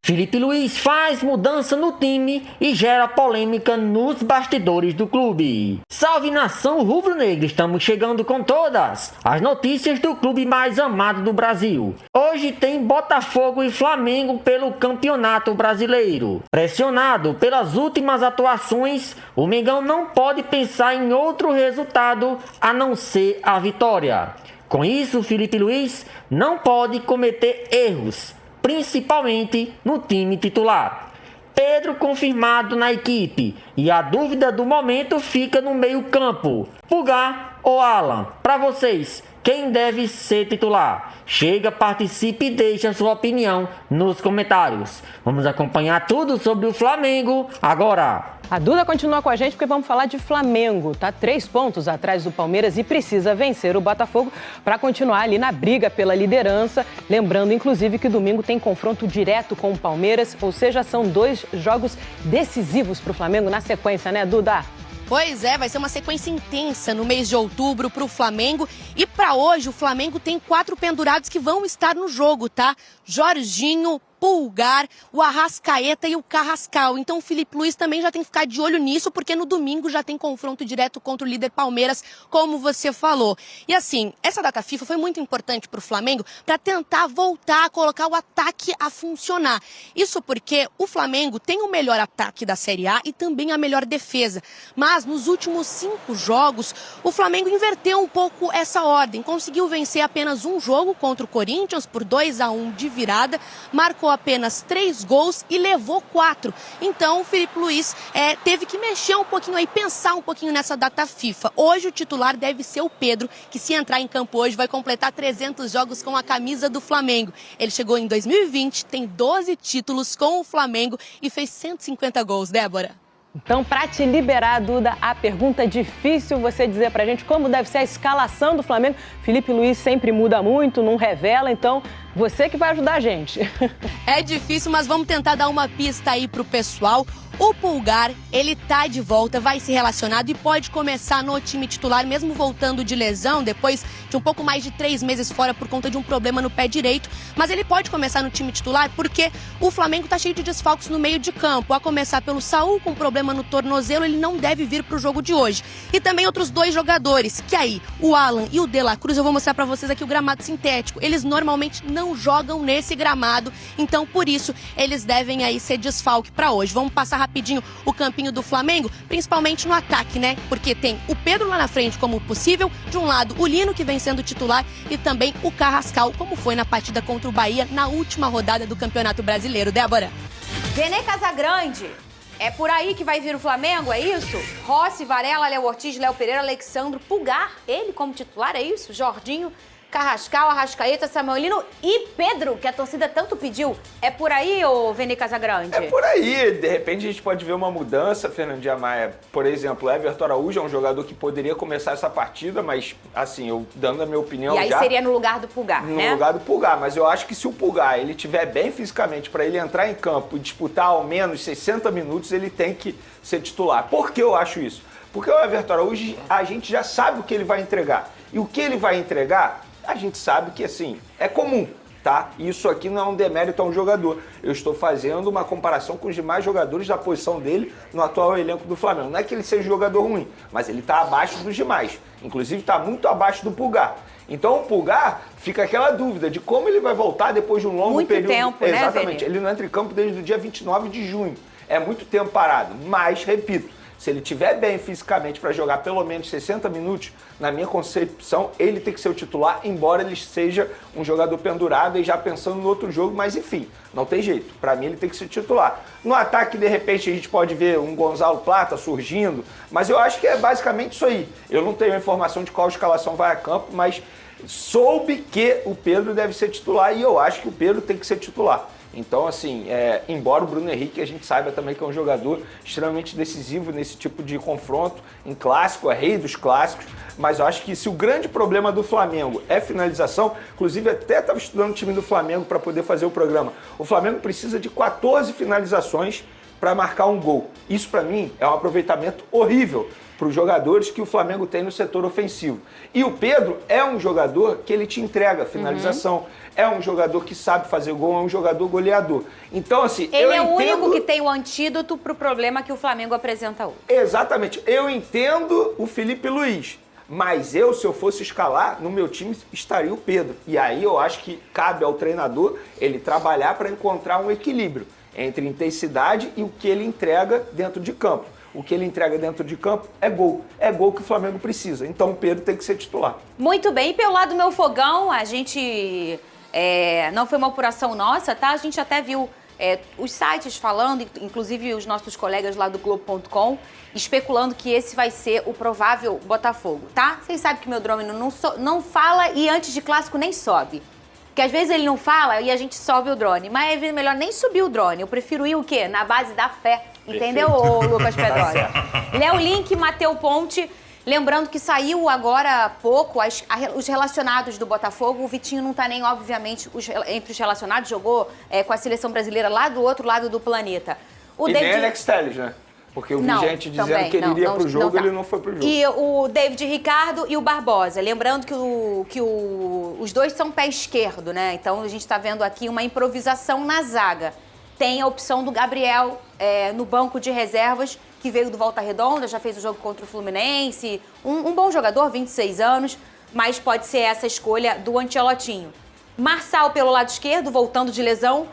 Felipe Luiz faz mudança no time e gera polêmica nos bastidores do clube. Salve nação rubro-negra, estamos chegando com todas as notícias do clube mais amado do Brasil. Hoje tem Botafogo e Flamengo pelo Campeonato Brasileiro. Pressionado pelas últimas atuações, o Mengão não pode pensar em outro resultado a não ser a vitória. Com isso, Felipe Luiz não pode cometer erros, principalmente no time titular. Pedro confirmado na equipe e a dúvida do momento fica no meio-campo. Pulgar ou Alan? Para vocês, quem deve ser titular? Chega, participe e deixe a sua opinião nos comentários. Vamos acompanhar tudo sobre o Flamengo agora. A Duda continua com a gente porque vamos falar de Flamengo. Tá 3 pontos atrás do Palmeiras e precisa vencer o Botafogo para continuar ali na briga pela liderança. Lembrando, inclusive, que domingo tem confronto direto com o Palmeiras, ou seja, são 2 jogos decisivos para o Flamengo na sequência, né, Duda? Pois é, vai ser uma sequência intensa no mês de outubro para o Flamengo. E para hoje, o Flamengo tem 4 pendurados que vão estar no jogo, tá? Jorginho, Pulgar, o Arrascaeta e o Carrascal. Então o Felipe Luiz também já tem que ficar de olho nisso, porque no domingo já tem confronto direto contra o líder Palmeiras, como você falou. E assim, essa data FIFA foi muito importante para o Flamengo para tentar voltar a colocar o ataque a funcionar. Isso porque o Flamengo tem o melhor ataque da Série A e também a melhor defesa. Mas nos últimos 5 jogos, o Flamengo inverteu um pouco essa ordem. Conseguiu vencer apenas um jogo contra o Corinthians por 2-1 de virada, marcou apenas 3 gols e levou 4. Então o Felipe Luiz teve que mexer um pouquinho aí, pensar um pouquinho nessa data FIFA. Hoje o titular deve ser o Pedro, que se entrar em campo hoje vai completar 300 jogos com a camisa do Flamengo. Ele chegou em 2020, tem 12 títulos com o Flamengo e fez 150 gols, Débora. Então, para te liberar, Duda, a pergunta difícil você dizer pra gente como deve ser a escalação do Flamengo. Felipe Luiz sempre muda muito, não revela, então você que vai ajudar a gente. É difícil, mas vamos tentar dar uma pista aí pro pessoal. O Pulgar, ele tá de volta, vai ser relacionado e pode começar no time titular, mesmo voltando de lesão, depois de um pouco mais de 3 meses fora por conta de um problema no pé direito. Mas ele pode começar no time titular porque o Flamengo tá cheio de desfalques no meio de campo. A começar pelo Saúl, com problema no tornozelo, ele não deve vir pro jogo de hoje. E também outros 2 jogadores, que aí, o Alan e o De La Cruz, eu vou mostrar pra vocês aqui o gramado sintético. Eles normalmente não jogam nesse gramado, então por isso eles devem aí ser desfalque pra hoje. Vamos passar rapidinho o campinho do Flamengo, principalmente no ataque, né? Porque tem o Pedro lá na frente como possível, de um lado o Lino, que vem sendo titular, e também o Carrascal, como foi na partida contra o Bahia na última rodada do Campeonato Brasileiro. Débora. Vene Casagrande, é por aí que vai vir o Flamengo, é isso? Rossi, Varela, Léo Ortiz, Léo Pereira, Alexandro, Pulgar, ele como titular, é isso? Jorginho, Carrascal, Arrascaeta, Samuel Lino e Pedro, que a torcida tanto pediu. É por aí, ô Vene Casagrande? É por aí. De repente a gente pode ver uma mudança, Fernandinha Maia. Por exemplo, Everton Araújo é um jogador que poderia começar essa partida, mas, assim, eu dando a minha opinião já... E aí seria no lugar do Pulgar, né? No lugar do Pulgar, mas eu acho que se o Pulgar ele estiver bem fisicamente para ele entrar em campo e disputar ao menos 60 minutos, ele tem que ser titular. Por que eu acho isso? Porque o Everton Araújo, a gente já sabe o que ele vai entregar. E o que ele vai entregar, a gente sabe que, assim, é comum, tá? Isso aqui não é um demérito a um jogador. Eu estou fazendo uma comparação com os demais jogadores da posição dele no atual elenco do Flamengo. Não é que ele seja um jogador ruim, mas ele está abaixo dos demais. Inclusive, está muito abaixo do Pulgar. Então, o Pulgar fica aquela dúvida de como ele vai voltar depois de um longo período. Muito tempo, né, exatamente. Ele não entra em campo desde o dia 29 de junho. É muito tempo parado. Mas, repito, se ele estiver bem fisicamente para jogar pelo menos 60 minutos, na minha concepção, ele tem que ser o titular, embora ele seja um jogador pendurado e já pensando no outro jogo, mas enfim, não tem jeito. Para mim, ele tem que ser titular. No ataque, de repente, a gente pode ver um Gonzalo Plata surgindo, mas eu acho que é basicamente isso aí. Eu não tenho a informação de qual escalação vai a campo, mas soube que o Pedro deve ser titular e eu acho que o Pedro tem que ser titular. Então, assim, embora o Bruno Henrique, a gente saiba também que é um jogador extremamente decisivo nesse tipo de confronto, em clássico, é rei dos clássicos, mas eu acho que se o grande problema do Flamengo é finalização, inclusive até estava estudando o time do Flamengo para poder fazer o programa, o Flamengo precisa de 14 finalizações para marcar um gol. Isso, para mim, é um aproveitamento horrível para os jogadores que o Flamengo tem no setor ofensivo. E o Pedro é um jogador que ele te entrega finalização, é um jogador que sabe fazer gol, é um jogador goleador. Então, assim, ele é o único que tem o antídoto para o problema que o Flamengo apresenta hoje. Exatamente. Eu entendo o Felipe Luiz, mas se eu fosse escalar, no meu time estaria o Pedro. E aí eu acho que cabe ao treinador ele trabalhar para encontrar um equilíbrio entre intensidade e o que ele entrega dentro de campo. O que ele entrega dentro de campo é gol. É gol que o Flamengo precisa. Então o Pedro tem que ser titular. Muito bem. E pelo lado do meu fogão, a gente... não foi uma apuração nossa, tá? A gente até viu os sites falando, inclusive os nossos colegas lá do Globo.com, especulando que esse vai ser o provável Botafogo, tá? Vocês sabem que meu drone não fala e antes de clássico nem sobe. Porque às vezes ele não fala e a gente sobe o drone. Mas é melhor nem subir o drone. Eu prefiro ir o quê? Na base da fé. Entendeu, ô Lucas Pedrosa? Léo Link, Matheus Ponte. Lembrando que saiu agora há pouco os relacionados do Botafogo. O Vitinho não tá nem, obviamente, entre os relacionados. Jogou com a seleção brasileira lá do outro lado do planeta. Nem Alex Telles, né? Porque eu vi gente dizendo também, que ele iria pro jogo e ele não foi pro jogo. E o David Ricardo e o Barbosa. Lembrando que os dois são pé esquerdo, né? Então a gente tá vendo aqui uma improvisação na zaga. Tem a opção do Gabriel no banco de reservas, que veio do Volta Redonda, já fez o jogo contra o Fluminense. Um bom jogador, 26 anos, mas pode ser essa escolha do Ancelotinho. Marçal pelo lado esquerdo, voltando de lesão.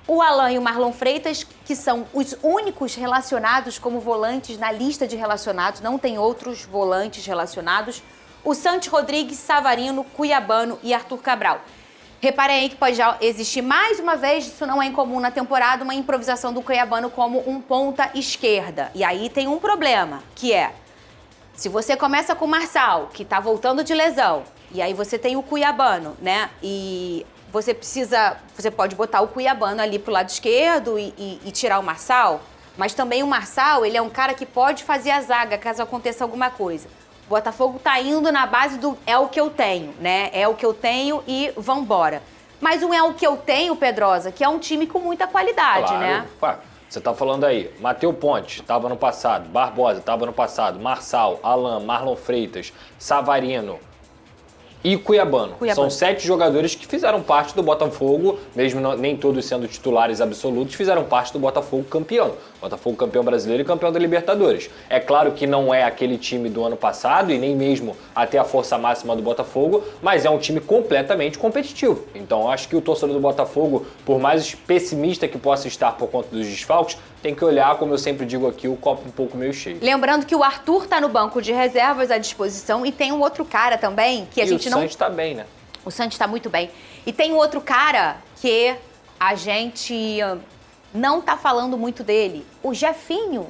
O Alan e o Marlon Freitas, que são os únicos relacionados como volantes na lista de relacionados, não tem outros volantes relacionados. O Santos Rodrigues, Savarino, Cuiabano e Arthur Cabral. Reparem aí que pode já existir mais uma vez, isso não é incomum na temporada, uma improvisação do Cuiabano como um ponta esquerda. E aí tem um problema, que é, se você começa com o Marçal, que tá voltando de lesão, e aí você tem o Cuiabano, né? E você pode botar o Cuiabano ali pro lado esquerdo e tirar o Marçal, mas também o Marçal, ele é um cara que pode fazer a zaga caso aconteça alguma coisa. O Botafogo tá indo na base do é o que eu tenho, né? É o que eu tenho e vambora. Mas um é o que eu tenho, Pedrosa, que é um time com muita qualidade, né? Claro. Você tá falando aí, Matheus Ponte, estava no passado, Barbosa, estava no passado, Marçal, Alan, Marlon Freitas, Savarino e Cuiabano. São 7 jogadores que fizeram parte do Botafogo, mesmo nem todos sendo titulares absolutos, fizeram parte do Botafogo campeão. Botafogo campeão brasileiro e campeão da Libertadores. É claro que não é aquele time do ano passado e nem mesmo até a força máxima do Botafogo, mas é um time completamente competitivo. Então eu acho que o torcedor do Botafogo, por mais pessimista que possa estar por conta dos desfalques, tem que olhar, como eu sempre digo aqui, o copo um pouco meio cheio. Lembrando que o Arthur tá no banco de reservas à disposição e tem um outro cara também que a gente não... O Santos tá bem, né? O Santos tá muito bem. E tem um outro cara que a gente não tá falando muito dele. O Jefinho,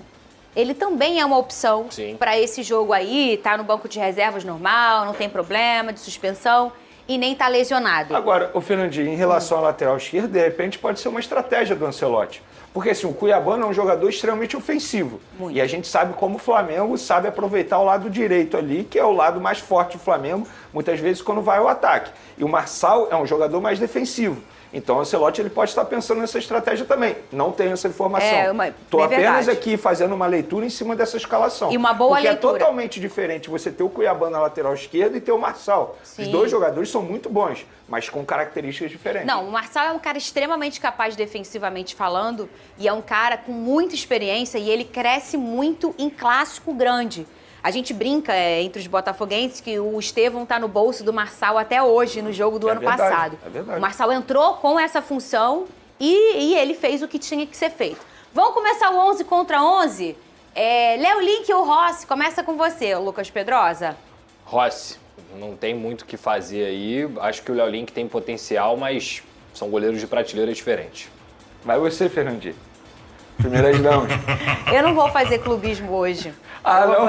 ele também é uma opção para esse jogo aí, tá no banco de reservas normal, não tem problema de suspensão e nem tá lesionado. Agora, o Fernandinho, em relação à lateral esquerda, de repente pode ser uma estratégia do Ancelotti. Porque assim, o Cuiabano é um jogador extremamente ofensivo. Muito. E a gente sabe como o Flamengo sabe aproveitar o lado direito ali, que é o lado mais forte do Flamengo, muitas vezes quando vai ao ataque. E o Marçal é um jogador mais defensivo. Então o Ancelotti ele pode estar pensando nessa estratégia também. Não tenho essa informação. Estou apenas aqui fazendo uma leitura em cima dessa escalação. E uma boa leitura. Porque é totalmente diferente você ter o Cuiabano na lateral esquerda e ter o Marçal. Sim. Os dois jogadores são muito bons, mas com características diferentes. Não, o Marçal é um cara extremamente capaz defensivamente falando e é um cara com muita experiência e ele cresce muito em clássico grande. A gente brinca entre os botafoguenses que o Estevão tá no bolso do Marçal até hoje, no jogo do ano passado. É verdade. O Marçal entrou com essa função e ele fez o que tinha que ser feito. Vamos começar o 11 contra 11? Léo Link ou Rossi? Começa com você, Lucas Pedrosa. Rossi, não tem muito o que fazer aí. Acho que o Léo Link tem potencial, mas são goleiros de prateleiras diferentes. Vai você, Fernandinho. Primeiras damas. Eu não vou fazer clubismo hoje.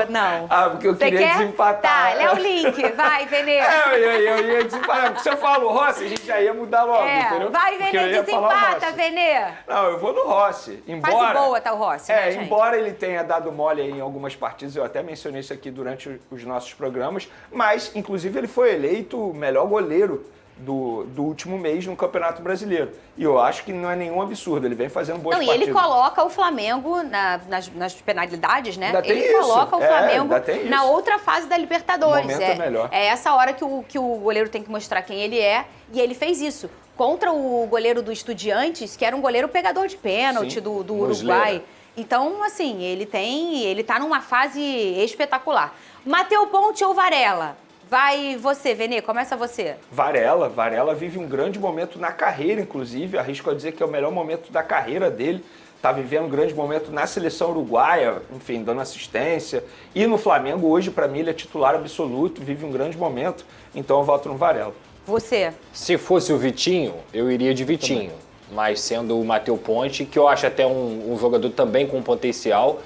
Não. Porque eu queria desempatar. Tá, Léo Link, vai, Vene. Eu ia desempatar. Porque se eu falo Rossi, a gente já ia mudar logo, entendeu? Vai, Vene, desempata, Vene. Não, eu vou no Rossi. Faz boa, tá o Rossi, né, gente? Embora ele tenha dado mole aí em algumas partidas, eu até mencionei isso aqui durante os nossos programas, mas, inclusive, ele foi eleito o melhor goleiro do último mês no Campeonato Brasileiro. E eu acho que não é nenhum absurdo, ele vem fazendo boas partidas. E ele coloca o Flamengo nas penalidades, né? Ainda tem ele isso. coloca o Flamengo Tem na isso. outra fase da Libertadores. O momento é melhor. É essa hora que o goleiro tem que mostrar quem ele é, e ele fez isso. Contra o goleiro do Estudiantes, que era um goleiro pegador de pênalti do Uruguai. Então, assim, ele tá numa fase espetacular. Matheus Ponte ou Varela? Vai você, Vene, começa você. Varela vive um grande momento na carreira, inclusive, arrisco a dizer que é o melhor momento da carreira dele. Está vivendo um grande momento na seleção uruguaia, enfim, dando assistência. E no Flamengo, hoje, para mim, ele é titular absoluto, vive um grande momento, então eu voto no Varela. Você? Se fosse o Vitinho, eu iria de Vitinho. Mas sendo o Matheus Ponte, que eu acho até um jogador também com potencial,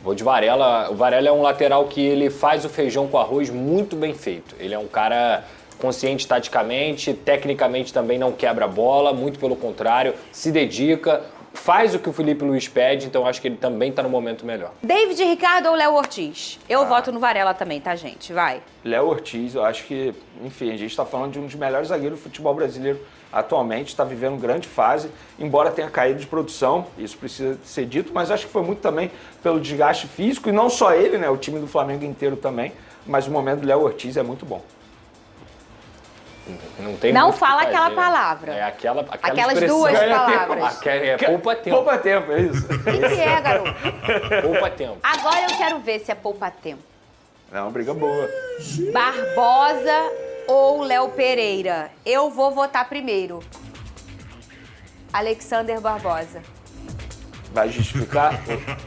vou de Varela. O Varela é um lateral que ele faz o feijão com arroz muito bem feito. Ele é um cara consciente taticamente, tecnicamente também não quebra a bola, muito pelo contrário, se dedica, faz o que o Felipe Luiz pede, então acho que ele também está no momento melhor. David Ricardo ou Léo Ortiz? Eu voto no Varela também, tá, gente? Vai. Léo Ortiz, eu acho que, enfim, a gente está falando de um dos melhores zagueiros do futebol brasileiro atualmente, está vivendo grande fase, embora tenha caído de produção, isso precisa ser dito, mas acho que foi muito também pelo desgaste físico, e não só ele, né, o time do Flamengo inteiro também, mas o momento do Léo Ortiz é muito bom. Não fala aquela palavra. É aquelas expressão. Duas palavras. Poupa tempo. Poupa tempo, é isso. O que é, garoto? Poupa tempo. Agora eu quero ver se é poupa tempo. É uma briga boa. Barbosa ou Léo Pereira? Eu vou votar primeiro. Alexander Barbosa. Vai justificar?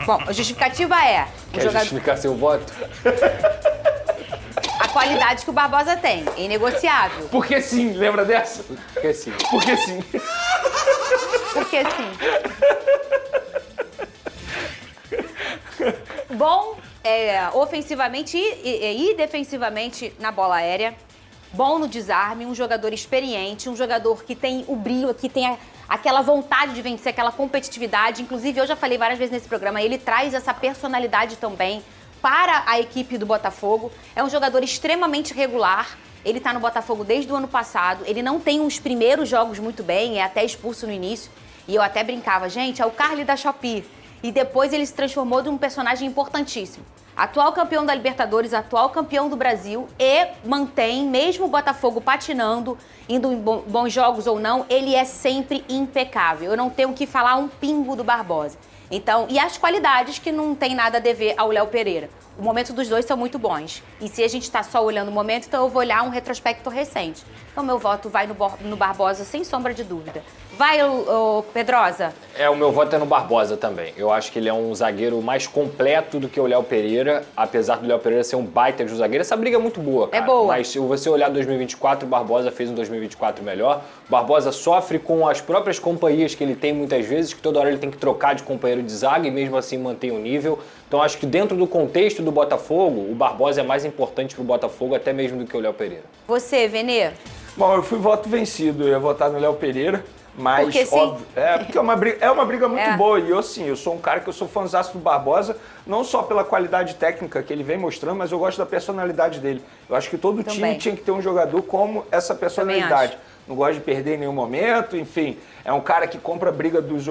Bom, a justificativa é... Quer justificar seu voto? A qualidade que o Barbosa tem, é inegociável. Porque sim, lembra dessa? Porque sim. Porque sim. Porque sim. Bom, ofensivamente e defensivamente na bola aérea. Bom no desarme, um jogador experiente, um jogador que tem o brilho, que tem aquela vontade de vencer, aquela competitividade. Inclusive, eu já falei várias vezes nesse programa, ele traz essa personalidade também para a equipe do Botafogo. É um jogador extremamente regular. Ele está no Botafogo desde o ano passado. Ele não tem os primeiros jogos muito bem, é até expulso no início. E eu até brincava, gente, é o Carly da Shopee. E depois ele se transformou num personagem importantíssimo. Atual campeão da Libertadores, atual campeão do Brasil e mantém, mesmo o Botafogo patinando, indo em bons jogos ou não, ele é sempre impecável. Eu não tenho que falar um pingo do Barbosa. Então, e as qualidades que não tem nada a dever ao Léo Pereira. O momento dos dois são muito bons. E se a gente está só olhando o momento, então eu vou olhar um retrospecto recente. Então meu voto vai no Barbosa, sem sombra de dúvida. Vai, o Pedrosa? O meu voto é no Barbosa também. Eu acho que ele é um zagueiro mais completo do que o Léo Pereira, apesar do Léo Pereira ser um baita de um zagueiro. Essa briga é muito boa, cara. É boa. Mas se você olhar 2024, o Barbosa fez um 2024 melhor. O Barbosa sofre com as próprias companhias que ele tem muitas vezes, que toda hora ele tem que trocar de companheiro de zaga e mesmo assim mantém o nível. Então acho que dentro do contexto do Botafogo, o Barbosa é mais importante pro Botafogo até mesmo do que o Léo Pereira. Você, Vene? Bom, eu fui voto vencido, eu ia votar no Léo Pereira, mas porque óbvio, porque é uma briga muito boa. E eu sou um cara que eu sou fãzaço do Barbosa, não só pela qualidade técnica que ele vem mostrando, mas eu gosto da personalidade dele. Eu acho que todo time tinha que ter um jogador como essa personalidade. Não gosta de perder em nenhum momento, enfim, é um cara que compra a briga dos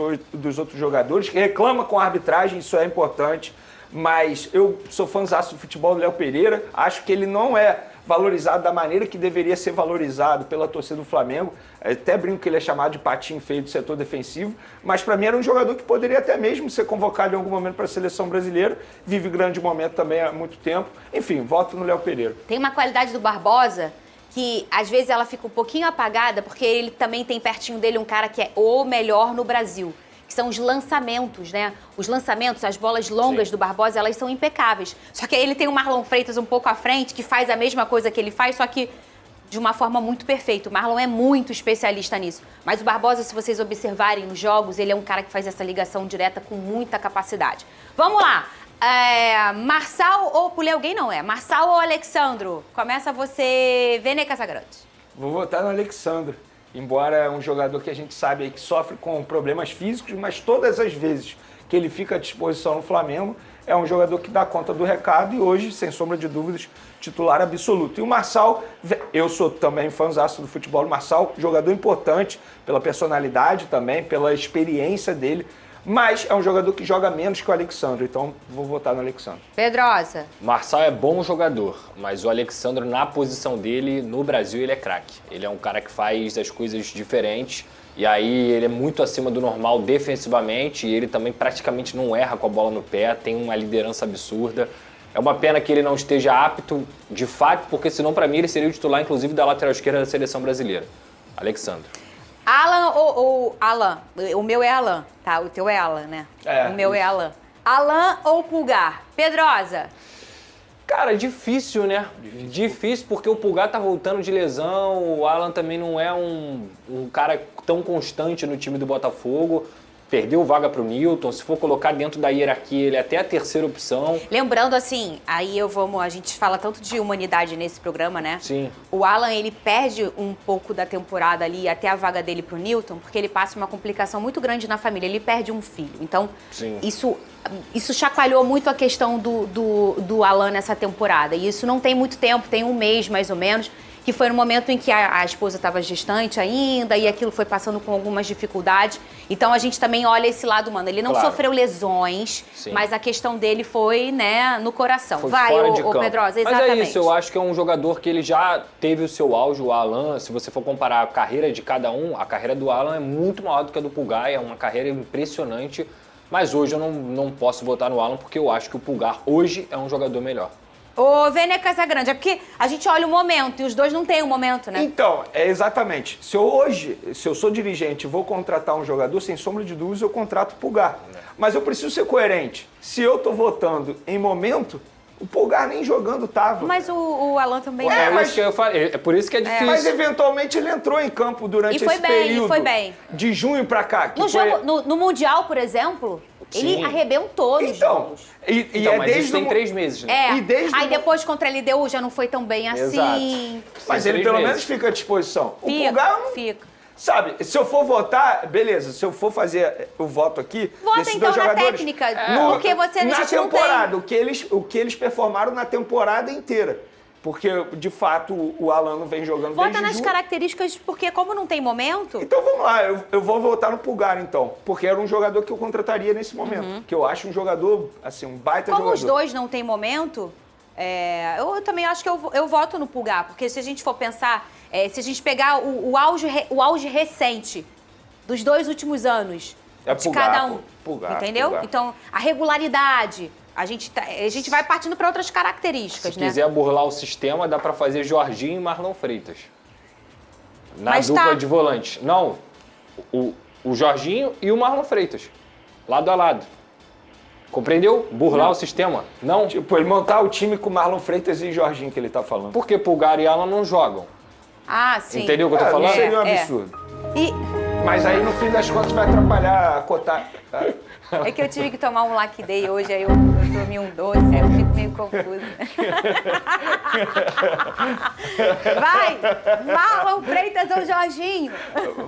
outros jogadores, que reclama com a arbitragem, isso é importante, mas eu sou fãzaço do futebol do Léo Pereira, acho que ele não é valorizado da maneira que deveria ser valorizado pela torcida do Flamengo. Até brinco que ele é chamado de patinho feio do setor defensivo, mas para mim era um jogador que poderia até mesmo ser convocado em algum momento para a seleção brasileira, vive grande momento também há muito tempo. Enfim, voto no Léo Pereira. Tem uma qualidade do Barbosa que às vezes ela fica um pouquinho apagada, porque ele também tem pertinho dele um cara que é o melhor no Brasil, que são os lançamentos, né? Os lançamentos, as bolas longas do Barbosa, elas são impecáveis. Só que aí ele tem o Marlon Freitas um pouco à frente, que faz a mesma coisa que ele faz, só que de uma forma muito perfeita. O Marlon é muito especialista nisso. Mas o Barbosa, se vocês observarem nos jogos, ele é um cara que faz essa ligação direta com muita capacidade. Vamos lá! Marçal ou... Pulei alguém? Não é. Marçal ou Alexandro? Começa você, Vene Casagrande. Vou votar no Alexandro. Embora é um jogador que a gente sabe aí que sofre com problemas físicos, mas todas as vezes que ele fica à disposição no Flamengo, é um jogador que dá conta do recado e hoje, sem sombra de dúvidas, titular absoluto. E o Marçal, eu sou também fãzaço do futebol do Marçal, jogador importante pela personalidade também, pela experiência dele, mas é um jogador que joga menos que o Alexandre, então vou votar no Alexandre. Pedrosa. Marçal é bom jogador, mas o Alexandre, na posição dele, no Brasil, ele é craque. Ele é um cara que faz as coisas diferentes e aí ele é muito acima do normal defensivamente e ele também praticamente não erra com a bola no pé, tem uma liderança absurda. É uma pena que ele não esteja apto, de fato, porque senão, para mim, ele seria o titular, inclusive, da lateral esquerda da seleção brasileira. Alexandre. Alan ou Alan? O meu é Alan, tá? O teu é Alan, né? O meu é Alan. Alan ou Pulgar? Pedrosa. Cara, difícil, né? Difícil porque o Pulgar tá voltando de lesão, o Alan também não é um cara tão constante no time do Botafogo. Perdeu vaga pro Newton, se for colocar dentro da hierarquia, ele é até a terceira opção. Lembrando assim, a gente fala tanto de humanidade nesse programa, né? Sim. O Alan, ele perde um pouco da temporada ali, até a vaga dele pro Newton, porque ele passa uma complicação muito grande na família, ele perde um filho. Então, Sim. Isso chacoalhou muito a questão do Alan nessa temporada. E isso não tem muito tempo, tem um mês mais ou menos, que foi no momento em que a esposa estava gestante ainda e aquilo foi passando com algumas dificuldades. Então a gente também olha esse lado humano. Ele não sofreu lesões, Sim. mas a questão dele foi, né, no coração. Foi Vai, fora de campo. Pedrosa, exatamente. Mas é isso, eu acho que é um jogador que ele já teve o seu auge, o Alan. Se você for comparar a carreira de cada um, a carreira do Alan é muito maior do que a do Pulgar, é uma carreira impressionante. Mas hoje eu não posso votar no Alan porque eu acho que o Pulgar hoje é um jogador melhor. Ô, Vênia Casagrande, é porque a gente olha o momento e os dois não têm o momento, né? Então, exatamente. Se eu sou dirigente e vou contratar um jogador, sem sombra de dúvidas, eu contrato o Pulgar. Mas eu preciso ser coerente. Se eu tô votando em momento, o Pulgar nem jogando tava. Mas o Alan também... Mas que eu falei, é por isso que é difícil. Mas eventualmente ele entrou em campo durante esse período. E foi bem. De junho pra cá. No Mundial, por exemplo... Ele arrebentou nos jogos. Mas desde isso tem 3 meses, né? Aí depois contra a LDU já não foi tão bem assim. Mas ele pelo menos fica à disposição. O Pulgar fica. Sabe, se eu for votar, beleza, se eu for fazer o voto aqui, vota desses então dois na jogadores, técnica, porque você na temporada, o que eles performaram na temporada inteira. Porque, de fato, o Alan não vem jogando Vota desde nas junho. características, porque como não tem momento... Então vamos lá, eu vou votar no Pulgar, então. Porque era um jogador que eu contrataria nesse momento. Que eu acho um jogador, assim, um baita como jogador. Os dois não tem momento, eu também acho que eu voto no Pulgar. Porque se a gente for pensar, se a gente pegar o auge recente dos 2 últimos anos de Pulgar, cada um, Pulgar, entendeu? Pulgar. Então, a regularidade... A gente vai partindo para outras características, Se né? quiser burlar o sistema, dá pra fazer Jorginho e Marlon Freitas. Na Mas dupla de volante. Não, o Jorginho e o Marlon Freitas. Lado a lado. Compreendeu? Burlar o sistema. Não. Tipo, ele montar o time com Marlon Freitas e Jorginho que ele tá falando. Porque Pulgar e Alan não jogam. Ah, sim. Entendeu o que eu tô falando? Não seria um absurdo. Mas aí, no fim das contas, vai atrapalhar a cotar. É que eu tive que tomar um Lucky Day hoje, aí eu dormi um doce, aí eu fico meio confusa. Vai! Marlon Freitas ou Jorginho?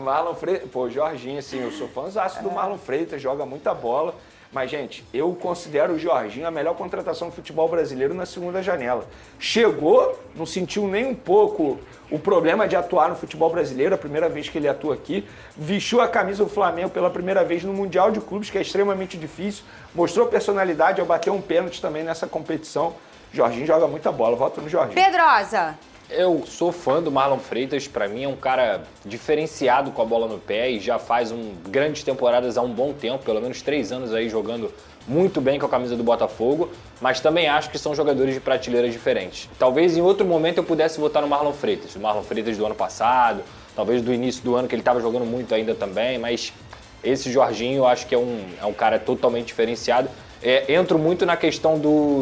Marlon Freitas... Pô, Jorginho, assim, eu sou fãzaço do Marlon Freitas, joga muita bola. Mas, gente, eu considero o Jorginho a melhor contratação do futebol brasileiro na segunda janela. Chegou, não sentiu nem um pouco o problema de atuar no futebol brasileiro, a primeira vez que ele atua aqui. Vestiu a camisa do Flamengo pela primeira vez no Mundial de Clubes, que é extremamente difícil. Mostrou personalidade ao bater um pênalti também nessa competição. Jorginho joga muita bola, voto no Jorginho. Pedrosa. Eu sou fã do Marlon Freitas, pra mim é um cara diferenciado com a bola no pé e já faz grandes temporadas há um bom tempo, pelo menos 3 anos aí jogando muito bem com a camisa do Botafogo, mas também acho que são jogadores de prateleiras diferentes. Talvez em outro momento eu pudesse votar no Marlon Freitas, o Marlon Freitas do ano passado, talvez do início do ano que ele estava jogando muito ainda também, mas esse Jorginho eu acho que é um cara totalmente diferenciado. Entro muito na questão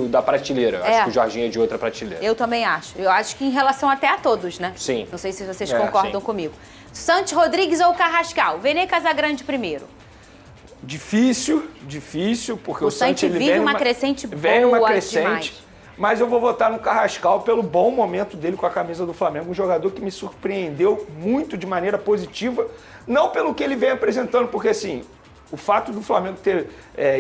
da prateleira. Acho que o Jorginho é de outra prateleira. Eu também acho. Eu acho que em relação até a todos, né? Sim. Não sei se vocês concordam comigo. Santos Rodrigues ou Carrascal? Vene Casagrande primeiro. Difícil, porque o Santos ele vive uma crescente boa demais. Mas eu vou votar no Carrascal pelo bom momento dele com a camisa do Flamengo. Um jogador que me surpreendeu muito de maneira positiva. Não pelo que ele vem apresentando, porque assim, O fato do Flamengo ter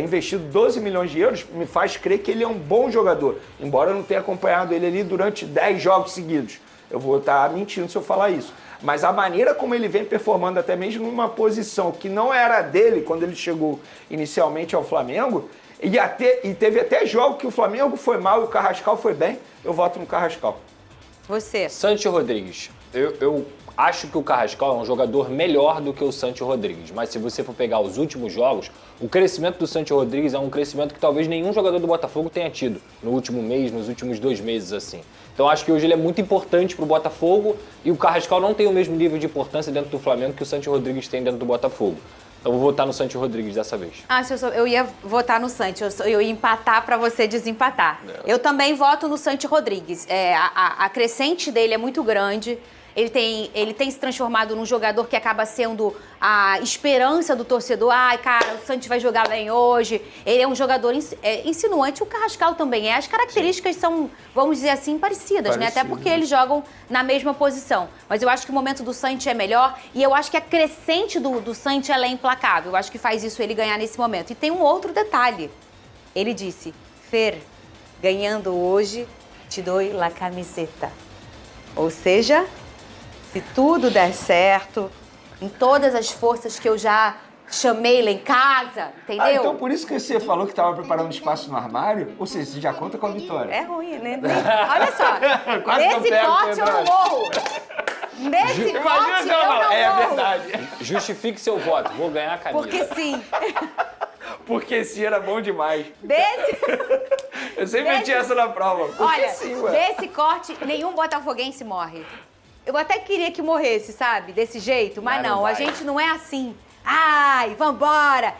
investido 12 milhões de euros me faz crer que ele é um bom jogador, embora eu não tenha acompanhado ele ali durante 10 jogos seguidos. Eu vou estar mentindo se eu falar isso. Mas a maneira como ele vem performando, até mesmo numa posição que não era dele quando ele chegou inicialmente ao Flamengo, e teve até jogo que o Flamengo foi mal e o Carrascal foi bem, eu voto no Carrascal. Você. Santi Rodrigues. Eu acho que o Carrascal é um jogador melhor do que o Santi Rodrigues, mas se você for pegar os últimos jogos, o crescimento do Santi Rodrigues é um crescimento que talvez nenhum jogador do Botafogo tenha tido no último mês, nos últimos 2 meses, assim. Então acho que hoje ele é muito importante pro Botafogo e o Carrascal não tem o mesmo nível de importância dentro do Flamengo que o Santi Rodrigues tem dentro do Botafogo. Então eu vou votar no Santi Rodrigues dessa vez. Eu ia votar no Santi, eu ia empatar para você desempatar. Eu também voto no Santi Rodrigues. A crescente dele é muito grande. Ele tem se transformado num jogador que acaba sendo a esperança do torcedor. Ai, cara, o Santos vai jogar bem hoje. Ele é um jogador insinuante. O Carrascal também é. As características são, vamos dizer assim, parecidas, né? Até porque eles jogam na mesma posição. Mas eu acho que o momento do Santos é melhor. E eu acho que a crescente do Santos ela é implacável. Eu acho que faz isso ele ganhar nesse momento. E tem um outro detalhe. Ele disse, Fer, ganhando hoje, te dou la camiseta. Ou seja... Se tudo der certo, em todas as forças que eu já chamei lá em casa, entendeu? Então por isso que você falou que estava preparando espaço no armário, ou seja, você já conta com a vitória. É ruim, né? Olha só, nesse corte eu não morro. Nesse corte eu não morro. É verdade. Justifique seu voto, vou ganhar a camisa. Porque sim. Porque sim, era bom demais. Eu sempre meti essa na prova. Porque olha, sim, ué. desse corte, nenhum botafoguense morre. Eu até queria que morresse, sabe? Desse jeito, mas não, a gente não é assim. Ai, vambora!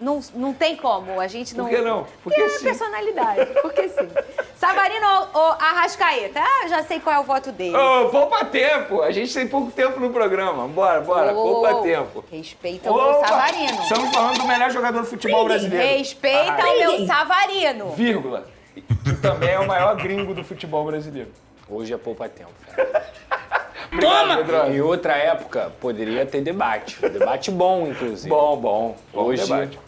Não tem como, a gente não... Por que não? Porque é personalidade, porque sim. Savarino ou Arrascaeta? Ah, já sei qual é o voto dele. Poupa tempo, a gente tem pouco tempo no programa. Bora, poupa tempo. Respeita o meu Savarino. Estamos falando do melhor jogador do futebol brasileiro. Respeita o meu Savarino. Vírgula. Que também é o maior gringo do futebol brasileiro. Hoje é poupa tempo. Toma! Em outra época, poderia ter debate. Debate bom, inclusive. Bom Hoje, debate.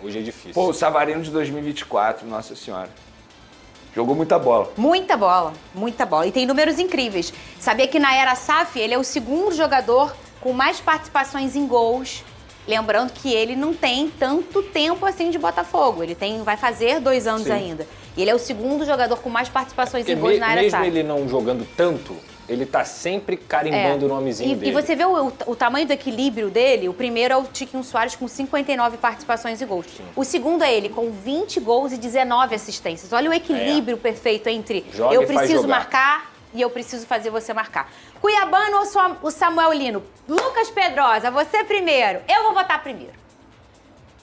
Hoje é difícil. Pô, o Savarino de 2024, nossa senhora. Jogou muita bola. Muita bola, muita bola. E tem números incríveis. Sabia que na era SAF, ele é o segundo jogador com mais participações em gols. Lembrando que ele não tem tanto tempo assim de Botafogo. Ele vai fazer 2 anos ainda. E ele é o segundo jogador com mais participações em gols na era SAF. Mesmo ele não jogando tanto, ele tá sempre carimbando o nomezinho dele. E você vê o tamanho do equilíbrio dele. O primeiro é o Tiquinho Soares com 59 participações em gols. Sim. O segundo é ele com 20 gols e 19 assistências. Olha o equilíbrio perfeito entre eu preciso marcar e eu preciso fazer você marcar. Cuiabano ou o Samuel Lino? Lucas Pedrosa, você primeiro. Eu vou votar primeiro.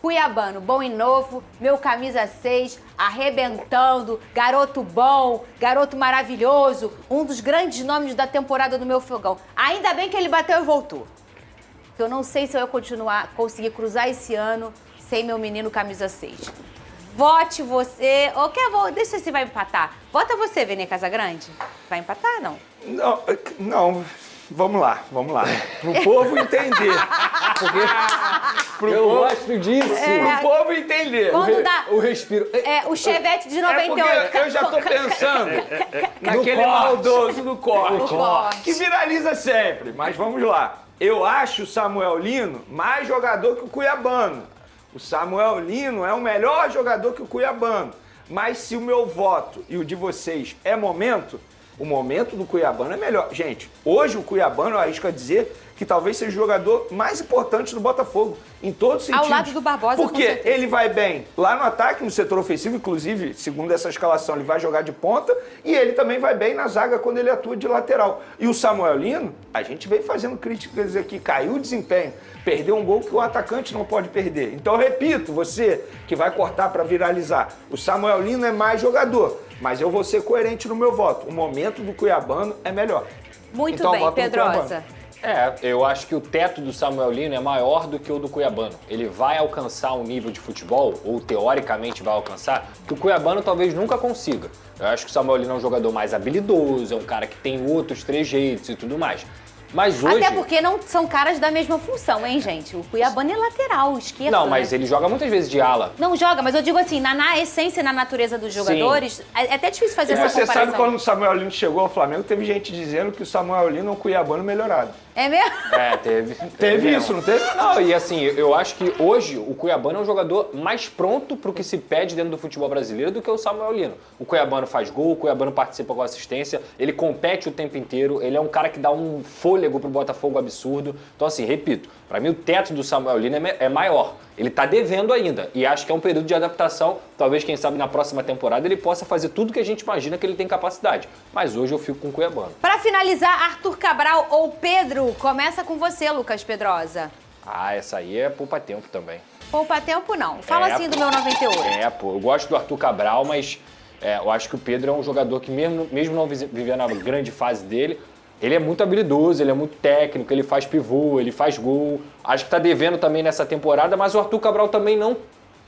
Cuiabano, bom e novo, meu camisa 6, arrebentando, garoto bom, garoto maravilhoso, um dos grandes nomes da temporada do meu fogão. Ainda bem que ele bateu e voltou. Eu não sei se eu vou conseguir cruzar esse ano sem meu menino camisa 6. Vote você. Deixa se vai empatar. Vota você, Vene Casagrande. Vai empatar, não? Não. Vamos lá. Pro povo entender. Eu gosto disso. Pro povo entender. O respiro. O Chevette de 98. Eu já tô pensando naquele maldoso do corte. Que viraliza sempre. Mas vamos lá. Eu acho o Samuel Lino mais jogador que o Cuiabano. O Samuel Lino é o melhor jogador que o Cuiabano. Mas se o meu voto e o de vocês é momento, o momento do Cuiabano é melhor. Gente, hoje o Cuiabano, eu arrisco a dizer que talvez seja o jogador mais importante do Botafogo, em todos os sentidos. Ao lado do Barbosa, porque ele vai bem lá no ataque, no setor ofensivo, inclusive, segundo essa escalação, ele vai jogar de ponta, e ele também vai bem na zaga quando ele atua de lateral. E o Samuel Lino, a gente vem fazendo críticas aqui, caiu o desempenho, perdeu um gol que o atacante não pode perder. Então, eu repito, você que vai cortar para viralizar, o Samuel Lino é mais jogador, mas eu vou ser coerente no meu voto. O momento do Cuiabano é melhor. Muito então, bem, Pedrosa. Eu acho que o teto do Samuel Lino é maior do que o do Cuiabano. Ele vai alcançar um nível de futebol, ou teoricamente vai alcançar, que o Cuiabano talvez nunca consiga. Eu acho que o Samuel Lino é um jogador mais habilidoso, é um cara que tem outros trejeitos e tudo mais. Mas hoje... Até porque não são caras da mesma função, hein, gente? O Cuiabano é lateral, esquerdo. Não, mas né? ele joga muitas vezes de ala. Não joga, mas eu digo assim, na essência e na natureza dos jogadores, é até difícil fazer essa Você comparação. sabe quando o Samuel Lino chegou ao Flamengo, teve gente dizendo que o Samuel Lino é um cuiabano melhorado. É mesmo? É, teve. Teve isso, não teve? Não, e assim, eu acho que hoje o Cuiabano é um jogador mais pronto pro que se pede dentro do futebol brasileiro do que o Samuel Lino. O Cuiabano faz gol, o Cuiabano participa com assistência, ele compete o tempo inteiro, ele é um cara que dá um fôlego pro Botafogo absurdo. Então assim, repito, pra mim o teto do Samuel Lino é maior. Ele tá devendo ainda e acho que é um período de adaptação. Talvez, quem sabe, na próxima temporada ele possa fazer tudo que a gente imagina que ele tem capacidade. Mas hoje eu fico com o Cuiabano. Pra finalizar, Arthur Cabral ou Pedro? Começa com você, Lucas Pedrosa. Ah, essa aí é poupa-tempo também. Poupa-tempo não. Fala assim do meu 98. Eu gosto do Arthur Cabral, mas eu acho que o Pedro é um jogador que mesmo não vivendo a grande fase dele, ele é muito habilidoso, ele é muito técnico, ele faz pivô, ele faz gol. Acho que tá devendo também nessa temporada, mas o Arthur Cabral também não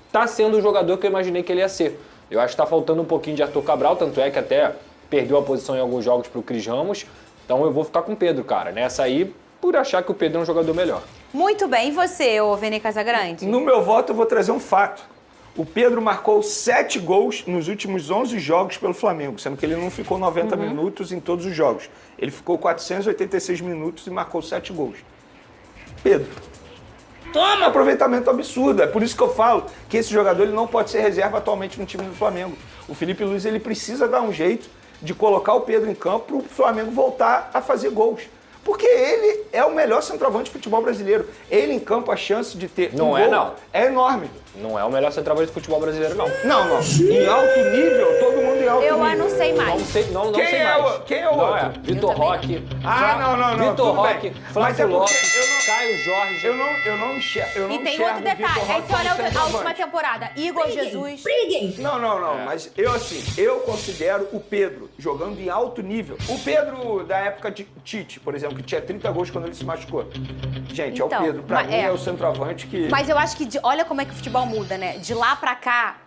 tá sendo o jogador que eu imaginei que ele ia ser. Eu acho que tá faltando um pouquinho de Arthur Cabral, tanto é que até perdeu a posição em alguns jogos pro Cris Ramos. Então eu vou ficar com o Pedro, cara. Nessa aí, por achar que o Pedro é um jogador melhor. Muito bem. E você, ô Vene Casagrande? No meu voto, eu vou trazer um fato. O Pedro marcou 7 gols nos últimos 11 jogos pelo Flamengo, sendo que ele não ficou 90 minutos em todos os jogos. Ele ficou 486 minutos e marcou 7 gols. Pedro. Toma! Aproveitamento absurdo. É por isso que eu falo que esse jogador ele não pode ser reserva atualmente no time do Flamengo. O Felipe Luiz ele precisa dar um jeito de colocar o Pedro em campo para o Flamengo voltar a fazer gols. Porque ele é o melhor centroavante de futebol brasileiro. Ele em campo, a chance de ter Não um é, gol não. é enorme. Não é o melhor centroavante de futebol brasileiro, não. Não. Em alto nível, todo mundo em alto nível. Eu não sei mais. Não sei Quem mais. Quem é o Não outro? é. Vitor Roque. Não. Vitor tudo Roque, bem. Mas Flávio é porque Lopes, eu não- Caio Jorge. Eu não enxergo. E tem outro detalhe. Aí você olha a última temporada. Igor Jesus. Não. Mas eu considero o Pedro jogando em alto nível. O Pedro da época de Tite, por exemplo, que tinha 30 gols quando ele se machucou. Gente, é Então, o Pedro. Pra mim é o centroavante que... Mas eu acho que, olha como é que o futebol muda, né? De lá pra cá,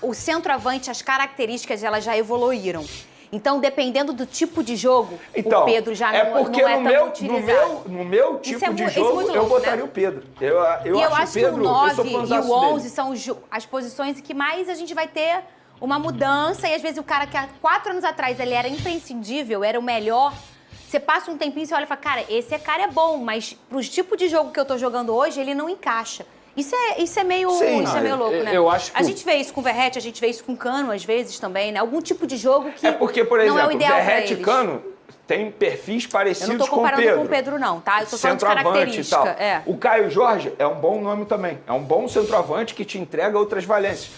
o centroavante, as características, elas já evoluíram. Então, dependendo do tipo de jogo, o Pedro já não é tão utilizado. No meu tipo Isso é de jogo, muito eu louco, botaria né? o Pedro. Eu E eu acho acho o Pedro, que o 9 eu sou e fãzaço o 11 dele. são as posições em que mais a gente vai ter uma mudança. E às vezes o cara que há 4 anos atrás ele era imprescindível, era o melhor. Você passa um tempinho e você olha e fala, cara, esse cara é bom, mas pro tipo de jogo que eu tô jogando hoje, ele não encaixa. Isso é meio louco, né? Eu acho que a gente vê isso com o Verratti, a gente vê isso com o Cano, às vezes, também, né? Algum tipo de jogo que É porque, por exemplo, não é o ideal pra Verratti e eles. Cano tem perfis Eu parecidos não tô com o comparando Pedro. com o Pedro, não, tá? Eu tô falando de Centroavante e característica. tal. É. O Caio Jorge é um bom nome também. É um bom centroavante que te entrega outras valências.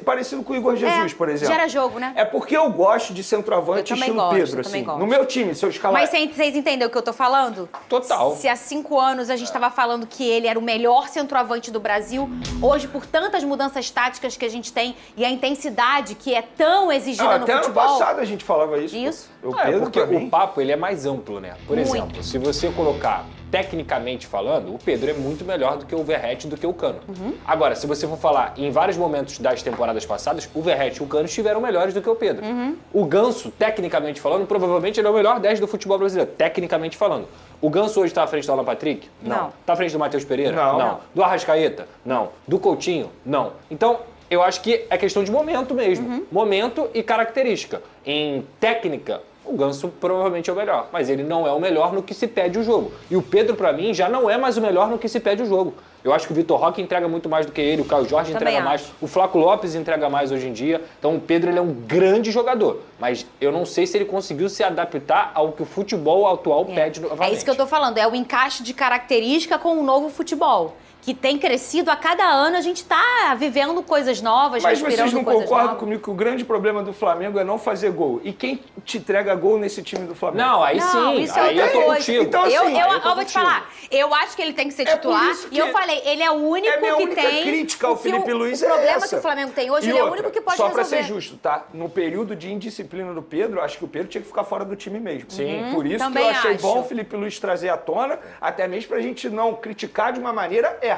Parecido com o Igor Jesus, por exemplo. Gera jogo, né? É porque eu gosto de centroavante Eu também estilo gosto, Pedro, eu também assim. gosto. No meu time, se eu escalar... Mas vocês entenderam o que eu tô falando? Total. Se há 5 anos a gente tava falando que ele era o melhor centroavante do Brasil, hoje, por tantas mudanças táticas que a gente tem e a intensidade que é tão exigida no até futebol... ano passado a gente falava isso. Isso. O Pedro, porque pra mim, o papo ele é mais amplo, né? Por Muito. exemplo, se você colocar tecnicamente falando, o Pedro é muito melhor do que o Verratti, do que o Cano. Agora, se você for falar em vários momentos das temporadas passadas, o Verratti e o Cano estiveram melhores do que o Pedro. O Ganso, tecnicamente falando, provavelmente ele é o melhor 10 do futebol brasileiro, tecnicamente falando. O Ganso hoje está à frente do Alan Patrick? Não. Está à frente do Matheus Pereira? Não. Do Arrascaeta? Não. Do Coutinho? Não. Então, eu acho que é questão de momento mesmo. Momento e característica. Em técnica, o Ganso provavelmente é o melhor, mas ele não é o melhor no que se pede o jogo. E o Pedro, pra mim, já não é mais o melhor no que se pede o jogo. Eu acho que o Vitor Roque entrega muito mais do que ele, o Caio Jorge entrega mais, o Flaco Lopes entrega mais hoje em dia. Então o Pedro ele é um grande jogador, mas eu não sei se ele conseguiu se adaptar ao que o futebol atual pede novamente. É isso que eu tô falando, é o encaixe de característica com o novo futebol. Que tem crescido a cada ano, a gente tá vivendo coisas novas, Mas respirando vocês não coisas concordam novas. comigo que o grande problema do Flamengo é não fazer gol? E quem te entrega gol nesse time do Flamengo? Não, aí Não, sim, isso é aí outra eu tô coisa. contigo. Então, assim, eu vou te contigo. falar, eu acho que ele tem que ser É por titular. isso E eu que falei, ele é o único É minha que única tem. crítica ao o que Felipe Luiz o problema essa. que o Flamengo tem hoje, E ele é o outra, único que pode só resolver. pra ser justo, tá? No período de indisciplina do Pedro, acho que o Pedro tinha que ficar fora do time mesmo. Sim. Por isso que Também eu achei acho. bom o Felipe Luiz trazer à tona, até mesmo pra gente não criticar de uma maneira errada.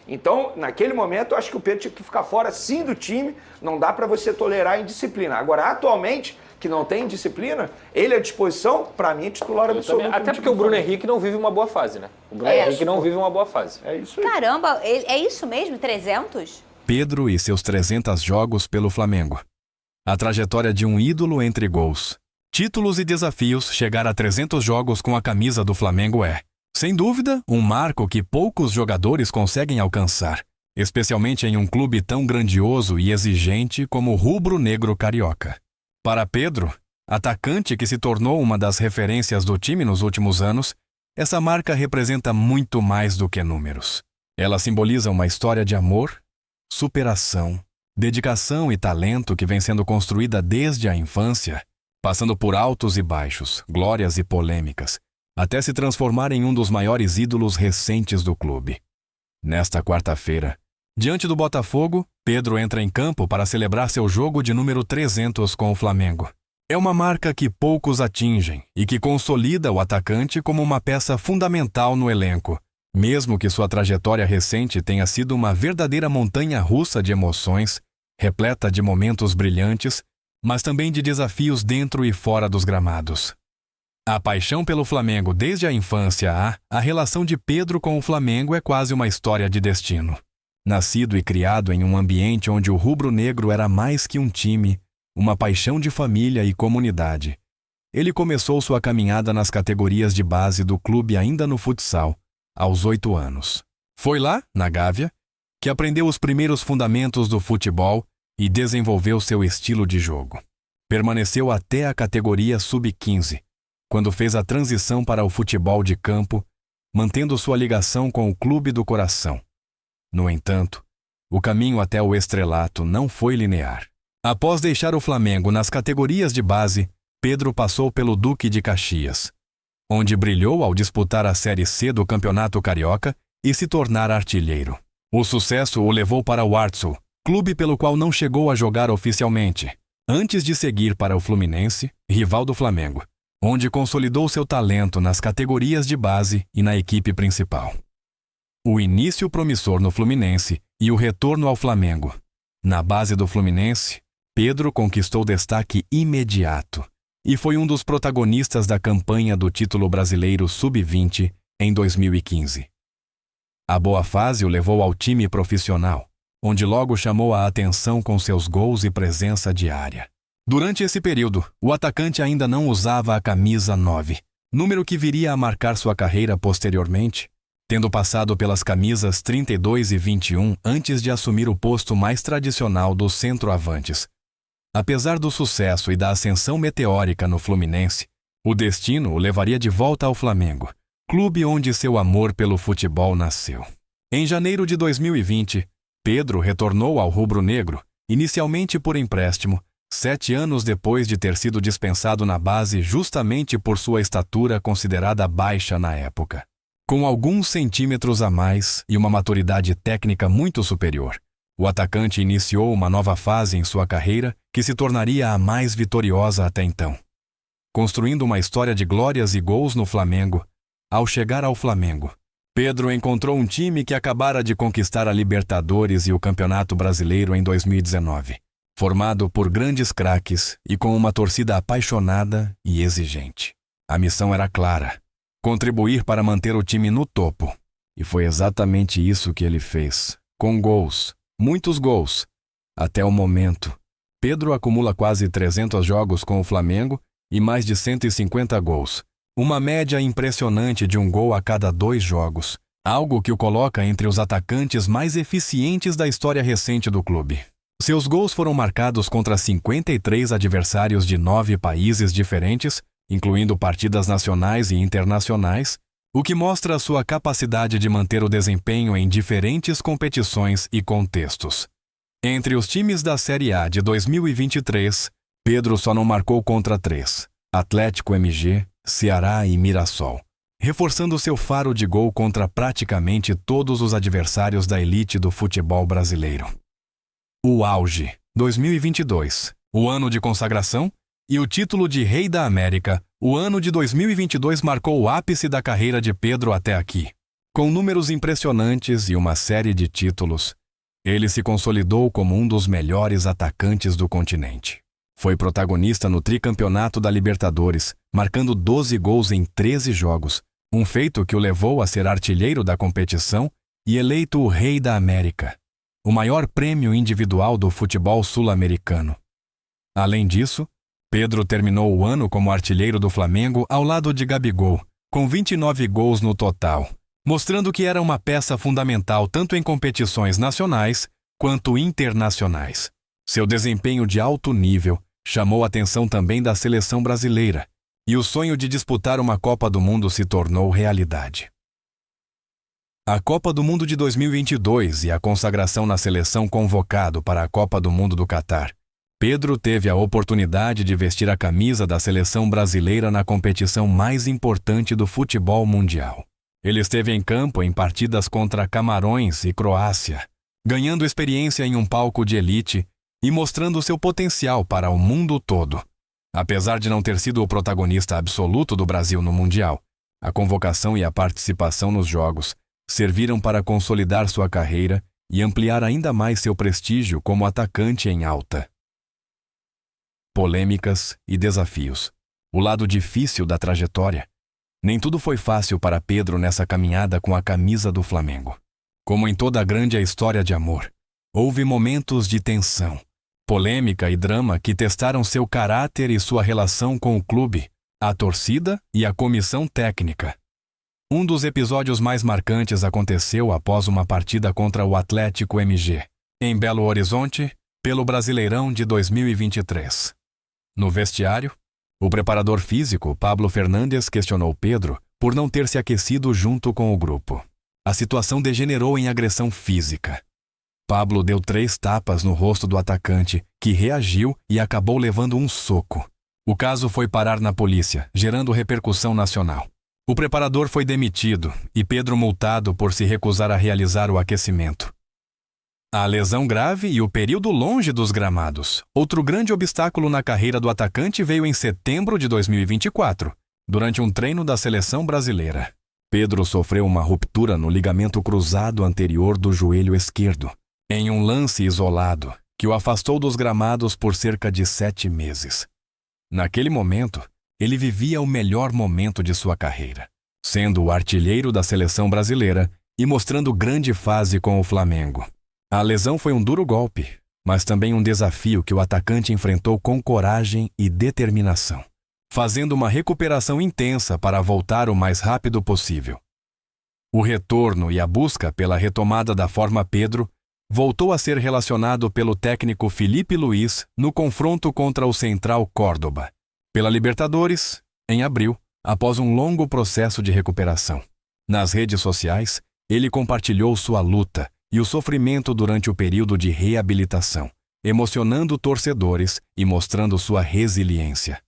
Então, naquele momento, eu acho que o Pedro tinha que ficar fora sim do time, não dá para você tolerar a indisciplina. Agora, atualmente, que não tem disciplina, ele à disposição, para mim, é titular absoluto. Até porque o Bruno Henrique não vive uma boa fase, né? O Bruno Henrique não vive uma boa fase. É isso aí. Caramba, é isso mesmo? 300? Pedro e seus 300 jogos pelo Flamengo. A trajetória de um ídolo entre gols, títulos e desafios, chegar a 300 jogos com a camisa do Flamengo é, sem dúvida, um marco que poucos jogadores conseguem alcançar, especialmente em um clube tão grandioso e exigente como o rubro-negro carioca. Para Pedro, atacante que se tornou uma das referências do time nos últimos anos, essa marca representa muito mais do que números. Ela simboliza uma história de amor, superação, dedicação e talento que vem sendo construída desde a infância, passando por altos e baixos, glórias e polêmicas, até se transformar em um dos maiores ídolos recentes do clube. Nesta quarta-feira, diante do Botafogo, Pedro entra em campo para celebrar seu jogo de número 300 com o Flamengo. É uma marca que poucos atingem e que consolida o atacante como uma peça fundamental no elenco, mesmo que sua trajetória recente tenha sido uma verdadeira montanha-russa de emoções, repleta de momentos brilhantes, mas também de desafios dentro e fora dos gramados. A paixão pelo Flamengo desde a infância, a relação de Pedro com o Flamengo é quase uma história de destino. Nascido e criado em um ambiente onde o rubro-negro era mais que um time, uma paixão de família e comunidade, ele começou sua caminhada nas categorias de base do clube ainda no futsal, aos 8 anos. Foi lá, na Gávea, que aprendeu os primeiros fundamentos do futebol e desenvolveu seu estilo de jogo. Permaneceu até a categoria sub-15, quando fez a transição para o futebol de campo, mantendo sua ligação com o clube do coração. No entanto, o caminho até o estrelato não foi linear. Após deixar o Flamengo nas categorias de base, Pedro passou pelo Duque de Caxias, onde brilhou ao disputar a Série C do Campeonato Carioca e se tornar artilheiro. O sucesso o levou para o Artsul, clube pelo qual não chegou a jogar oficialmente, antes de seguir para o Fluminense, rival do Flamengo, onde consolidou seu talento nas categorias de base e na equipe principal. O início promissor no Fluminense e o retorno ao Flamengo. Na base do Fluminense, Pedro conquistou destaque imediato e foi um dos protagonistas da campanha do título brasileiro Sub-20 em 2015. A boa fase o levou ao time profissional, onde logo chamou a atenção com seus gols e presença diária. Durante esse período, o atacante ainda não usava a camisa 9, número que viria a marcar sua carreira posteriormente, tendo passado pelas camisas 32 e 21 antes de assumir o posto mais tradicional dos centroavantes. Apesar do sucesso e da ascensão meteórica no Fluminense, o destino o levaria de volta ao Flamengo, clube onde seu amor pelo futebol nasceu. Em janeiro de 2020, Pedro retornou ao rubro-negro, inicialmente por empréstimo, 7 anos depois de ter sido dispensado na base justamente por sua estatura considerada baixa na época. Com alguns centímetros a mais e uma maturidade técnica muito superior, o atacante iniciou uma nova fase em sua carreira que se tornaria a mais vitoriosa até então. Construindo uma história de glórias e gols no Flamengo, ao chegar ao Flamengo, Pedro encontrou um time que acabara de conquistar a Libertadores e o Campeonato Brasileiro em 2019, formado por grandes craques e com uma torcida apaixonada e exigente. A missão era clara: contribuir para manter o time no topo. E foi exatamente isso que ele fez, com gols. Muitos gols. Até o momento, Pedro acumula quase 300 jogos com o Flamengo e mais de 150 gols. Uma média impressionante de um gol a cada 2 jogos. Algo que o coloca entre os atacantes mais eficientes da história recente do clube. Seus gols foram marcados contra 53 adversários de 9 países diferentes, incluindo partidas nacionais e internacionais, o que mostra a sua capacidade de manter o desempenho em diferentes competições e contextos. Entre os times da Série A de 2023, Pedro só não marcou contra 3: Atlético MG, Ceará e Mirassol, reforçando seu faro de gol contra praticamente todos os adversários da elite do futebol brasileiro. O auge, 2022, o ano de consagração, e o título de Rei da América, o ano de 2022 marcou o ápice da carreira de Pedro até aqui. Com números impressionantes e uma série de títulos, ele se consolidou como um dos melhores atacantes do continente. Foi protagonista no tricampeonato da Libertadores, marcando 12 gols em 13 jogos, um feito que o levou a ser artilheiro da competição e eleito o Rei da América, o maior prêmio individual do futebol sul-americano. Além disso, Pedro terminou o ano como artilheiro do Flamengo ao lado de Gabigol, com 29 gols no total, mostrando que era uma peça fundamental tanto em competições nacionais quanto internacionais. Seu desempenho de alto nível chamou a atenção também da seleção brasileira, e o sonho de disputar uma Copa do Mundo se tornou realidade. A Copa do Mundo de 2022 e a consagração na seleção convocado para a Copa do Mundo do Catar. Pedro teve a oportunidade de vestir a camisa da seleção brasileira na competição mais importante do futebol mundial. Ele esteve em campo em partidas contra Camarões e Croácia, ganhando experiência em um palco de elite e mostrando seu potencial para o mundo todo. Apesar de não ter sido o protagonista absoluto do Brasil no Mundial, a convocação e a participação nos Jogos serviram para consolidar sua carreira e ampliar ainda mais seu prestígio como atacante em alta. Polêmicas e desafios. O lado difícil da trajetória. Nem tudo foi fácil para Pedro nessa caminhada com a camisa do Flamengo. Como em toda a grande história de amor, houve momentos de tensão, polêmica e drama que testaram seu caráter e sua relação com o clube, a torcida e a comissão técnica. Um dos episódios mais marcantes aconteceu após uma partida contra o Atlético MG, em Belo Horizonte, pelo Brasileirão de 2023. No vestiário, o preparador físico, Pablo Fernandes, questionou Pedro por não ter se aquecido junto com o grupo. A situação degenerou em agressão física. Pablo deu 3 tapas no rosto do atacante, que reagiu e acabou levando um soco. O caso foi parar na polícia, gerando repercussão nacional. O preparador foi demitido e Pedro multado por se recusar a realizar o aquecimento. A lesão grave e o período longe dos gramados. Outro grande obstáculo na carreira do atacante veio em setembro de 2024, durante um treino da seleção brasileira. Pedro sofreu uma ruptura no ligamento cruzado anterior do joelho esquerdo, em um lance isolado, que o afastou dos gramados por cerca de 7 meses. Naquele momento, ele vivia o melhor momento de sua carreira, sendo o artilheiro da seleção brasileira e mostrando grande fase com o Flamengo. A lesão foi um duro golpe, mas também um desafio que o atacante enfrentou com coragem e determinação, fazendo uma recuperação intensa para voltar o mais rápido possível. O retorno e a busca pela retomada da forma Pedro voltou a ser relacionado pelo técnico Filipe Luís no confronto contra o Central Córdoba, pela Libertadores, em abril, após um longo processo de recuperação. Nas redes sociais, ele compartilhou sua luta e o sofrimento durante o período de reabilitação, emocionando torcedores e mostrando sua resiliência.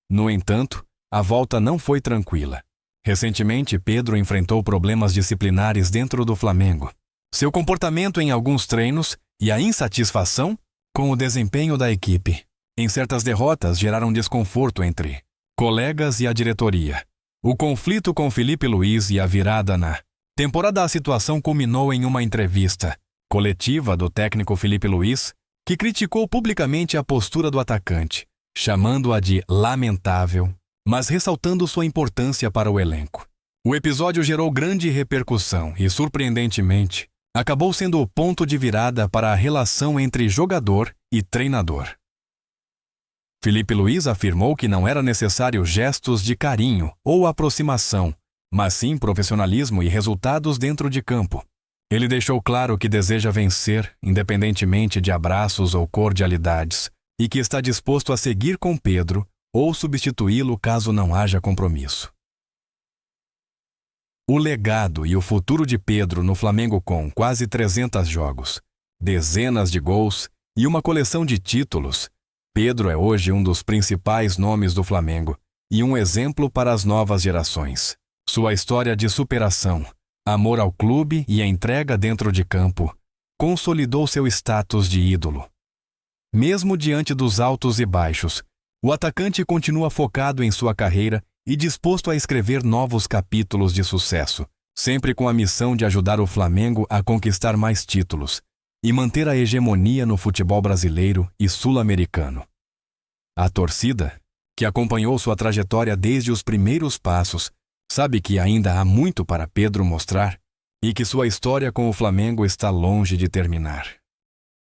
No entanto, a volta não foi tranquila. Recentemente, Pedro enfrentou problemas disciplinares dentro do Flamengo. Seu comportamento em alguns treinos e a insatisfação com o desempenho da equipe em certas derrotas geraram desconforto entre colegas e a diretoria. O conflito com Filipe Luís e a virada na temporada, a situação culminou em uma entrevista coletiva do técnico Filipe Luís, que criticou publicamente a postura do atacante, chamando-a de lamentável, mas ressaltando sua importância para o elenco. O episódio gerou grande repercussão e, surpreendentemente, acabou sendo o ponto de virada para a relação entre jogador e treinador. Filipe Luís afirmou que não era necessário gestos de carinho ou aproximação, mas sim profissionalismo e resultados dentro de campo. Ele deixou claro que deseja vencer, independentemente de abraços ou cordialidades, e que está disposto a seguir com Pedro ou substituí-lo caso não haja compromisso. O legado e o futuro de Pedro no Flamengo, com quase 300 jogos, dezenas de gols e uma coleção de títulos, Pedro é hoje um dos principais nomes do Flamengo e um exemplo para as novas gerações. Sua história de superação, amor ao clube e a entrega dentro de campo consolidou seu status de ídolo. Mesmo diante dos altos e baixos, o atacante continua focado em sua carreira e disposto a escrever novos capítulos de sucesso, sempre com a missão de ajudar o Flamengo a conquistar mais títulos e manter a hegemonia no futebol brasileiro e sul-americano. A torcida, que acompanhou sua trajetória desde os primeiros passos, sabe que ainda há muito para Pedro mostrar e que sua história com o Flamengo está longe de terminar.